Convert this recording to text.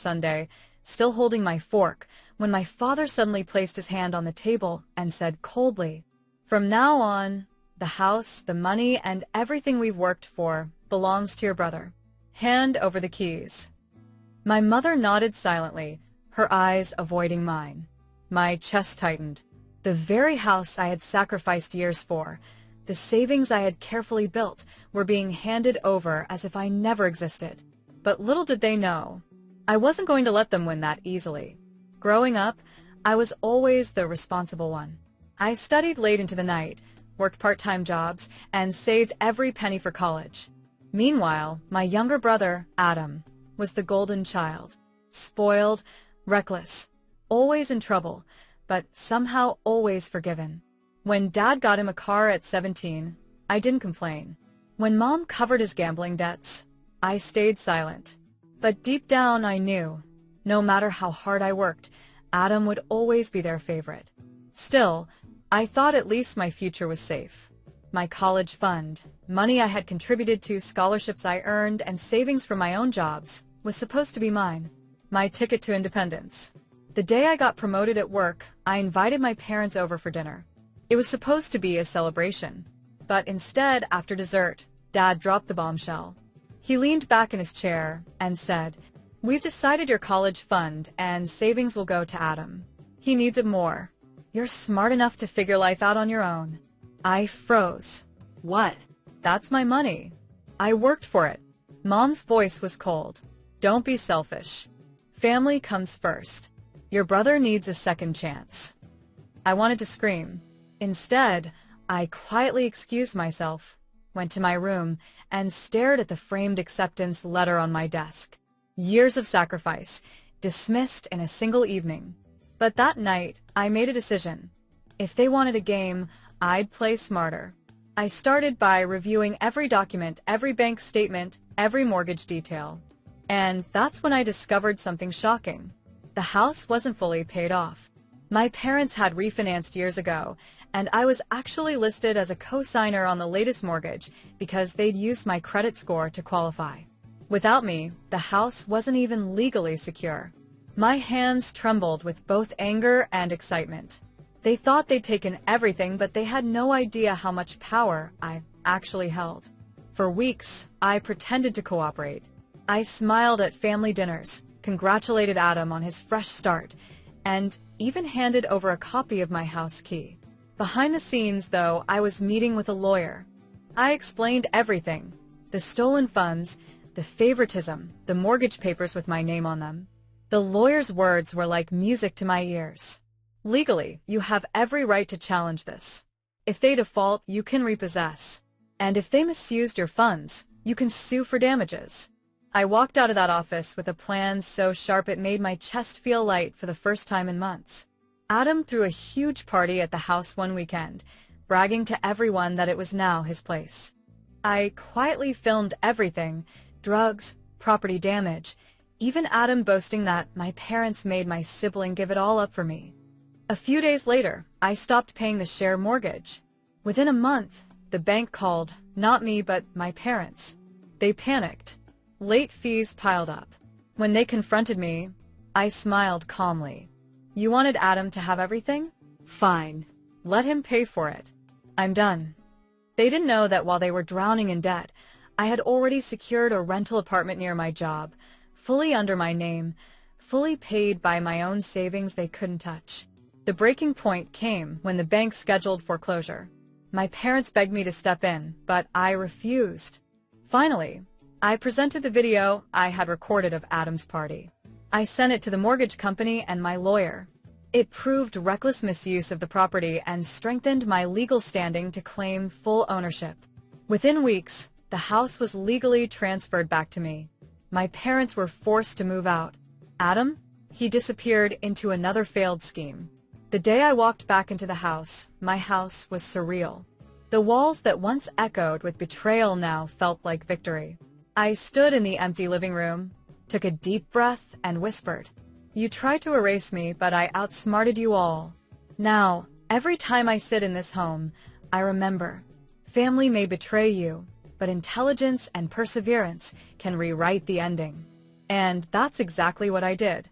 Sunday, still holding my fork, when my father suddenly placed his hand on the table and said coldly, "From now on, the house, the money, and everything we've worked for belongs to your brother. Hand over the keys." My mother nodded silently, her eyes avoiding mine. My chest tightened. The very house I had sacrificed years for, the savings I had carefully built, were being handed over as if I never existed. But little did they know, I wasn't going to let them win that easily. Growing up, I was always the responsible one. I studied late into the night, worked part-time jobs, and saved every penny for college. Meanwhile, my younger brother, Adam, was the golden child. Spoiled, reckless, always in trouble, but somehow always forgiven. When Dad got him a car at 17, I didn't complain. When Mom covered his gambling debts, I stayed silent. But deep down I knew, no matter how hard I worked, Adam would always be their favorite. Still, I thought at least my future was safe. My college fund, money I had contributed to, scholarships I earned, and savings from my own jobs was supposed to be mine. My ticket to independence. The day I got promoted at work, I invited my parents over for dinner. It was supposed to be a celebration. But instead, after dessert, Dad dropped the bombshell. He leaned back in his chair and said, "We've decided your college fund and savings will go to Adam. He needs it more. You're smart enough to figure life out on your own." I froze. What? That's my money. I worked for it. Mom's voice was cold. "Don't be selfish. Family comes first. Your brother needs a second chance." I wanted to scream. Instead, I quietly excused myself, went to my room, and stared at the framed acceptance letter on my desk. Years of sacrifice, dismissed in a single evening. But that night, I made a decision. If they wanted a game, I'd play smarter. I started by reviewing every document, every bank statement, every mortgage detail. And that's when I discovered something shocking. The house wasn't fully paid off. My parents had refinanced years ago, and I was actually listed as a co-signer on the latest mortgage because they'd used my credit score to qualify. Without me, the house wasn't even legally secure. My hands trembled with both anger and excitement. They thought they'd taken everything, but they had no idea how much power I actually held. For weeks, I pretended to cooperate. I smiled at family dinners, congratulated Adam on his fresh start, and even handed over a copy of my house key. Behind the scenes, though, I was meeting with a lawyer. I explained everything: the stolen funds, the favoritism, the mortgage papers with my name on them. The lawyer's words were like music to my ears. "Legally, you have every right to challenge this. If they default, you can repossess. And if they misused your funds, you can sue for damages." I walked out of that office with a plan so sharp it made my chest feel light for the first time in months. Adam threw a huge party at the house one weekend, bragging to everyone that it was now his place. I quietly filmed everything: drugs, property damage, even Adam boasting that my parents made my sibling give it all up for me. A few days later, I stopped paying the share mortgage. Within a month, the bank called, not me but my parents. They panicked. Late fees piled up. When they confronted me, I smiled calmly. "You wanted Adam to have everything? Fine. Let him pay for it. I'm done." They didn't know that while they were drowning in debt, I had already secured a rental apartment near my job, fully under my name, fully paid by my own savings they couldn't touch. The breaking point came when the bank scheduled foreclosure. My parents begged me to step in, but I refused. Finally, I presented the video I had recorded of Adam's party. I sent it to the mortgage company and my lawyer. It proved reckless misuse of the property and strengthened my legal standing to claim full ownership. Within weeks, the house was legally transferred back to me. My parents were forced to move out. Adam? He disappeared into another failed scheme. The day I walked back into the house, my house was surreal. The walls that once echoed with betrayal now felt like victory. I stood in the empty living room, took a deep breath, and whispered, "You tried to erase me, but I outsmarted you all." Now, every time I sit in this home, I remember, family may betray you, but intelligence and perseverance can rewrite the ending. And that's exactly what I did.